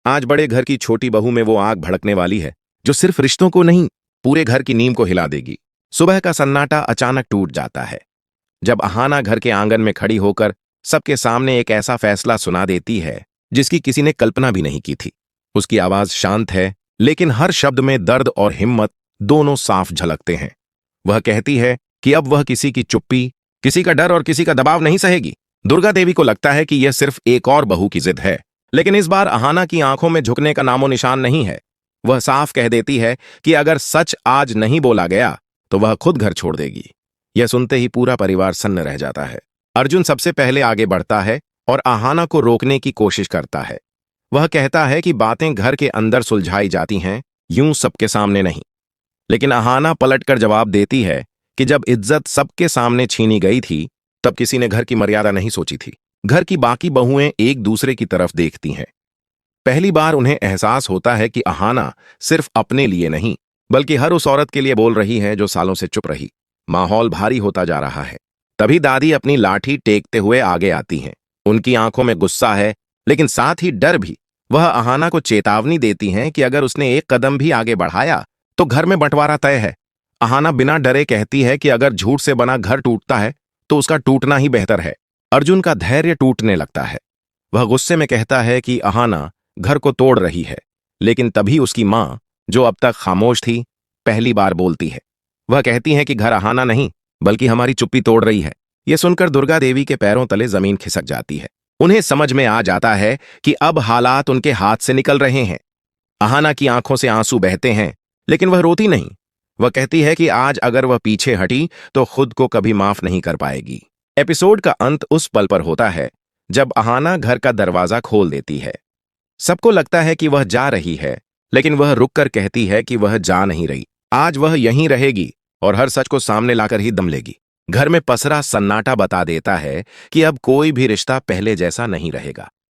आज बड़े घर की छोटी बहू में वो आग भड़कने वाली है जो सिर्फ रिश्तों को नहीं, पूरे घर की नींव को हिला देगी। सुबह का सन्नाटा अचानक टूट जाता है जब अहाना घर के आंगन में खड़ी होकर सबके सामने एक ऐसा फैसला सुना देती है जिसकी किसी ने कल्पना भी नहीं की थी। उसकी आवाज शांत है, लेकिन हर शब्द में दर्द और हिम्मत दोनों साफ झलकते हैं। वह कहती है कि अब वह किसी की चुप्पी, किसी का डर और किसी का दबाव नहीं सहेगी। दुर्गा देवी को लगता है कि यह सिर्फ एक और बहू की जिद है, लेकिन इस बार अहाना की आंखों में झुकने का नामो निशान नहीं है। वह साफ कह देती है कि अगर सच आज नहीं बोला गया तो वह खुद घर छोड़ देगी। यह सुनते ही पूरा परिवार सन्न रह जाता है। अर्जुन सबसे पहले आगे बढ़ता है और अहाना को रोकने की कोशिश करता है। वह कहता है कि बातें घर के अंदर सुलझाई जाती हैं, यूं सबके सामने नहीं। लेकिन अहाना पलटकर जवाब देती है कि जब इज्जत सबके सामने छीनी गई थी तब किसी ने घर की मर्यादा नहीं सोची थी। घर की बाकी बहुएं एक दूसरे की तरफ देखती हैं। पहली बार उन्हें एहसास होता है कि अहाना सिर्फ अपने लिए नहीं बल्कि हर उस औरत के लिए बोल रही है जो सालों से चुप रही। माहौल भारी होता जा रहा है। तभी दादी अपनी लाठी टेकते हुए आगे आती हैं। उनकी आंखों में गुस्सा है, लेकिन साथ ही डर भी। वह अहाना को चेतावनी देती हैं कि अगर उसने एक कदम भी आगे बढ़ाया तो घर में बंटवारा तय है। अहाना बिना डरे कहती है कि अगर झूठ से बना घर टूटता है तो उसका टूटना ही बेहतर है। अर्जुन का धैर्य टूटने लगता है। वह गुस्से में कहता है कि अहाना घर को तोड़ रही है, लेकिन तभी उसकी मां, जो अब तक खामोश थी, पहली बार बोलती है। वह कहती है कि घर अहाना नहीं बल्कि हमारी चुप्पी तोड़ रही है। यह सुनकर दुर्गा देवी के पैरों तले जमीन खिसक जाती है। उन्हें समझ में आ जाता है कि अब हालात उनके हाथ से निकल रहे हैं। अहाना की आंखों से आंसू बहते हैं, लेकिन वह रोती नहीं। वह कहती है कि आज अगर वह पीछे हटी तो खुद को कभी माफ नहीं कर पाएगी। एपिसोड का अंत उस पल पर होता है जब अहाना घर का दरवाजा खोल देती है। सबको लगता है कि वह जा रही है, लेकिन वह रुककर कहती है कि वह जा नहीं रही। आज वह यहीं रहेगी और हर सच को सामने लाकर ही दम लेगी। घर में पसरा सन्नाटा बता देता है कि अब कोई भी रिश्ता पहले जैसा नहीं रहेगा।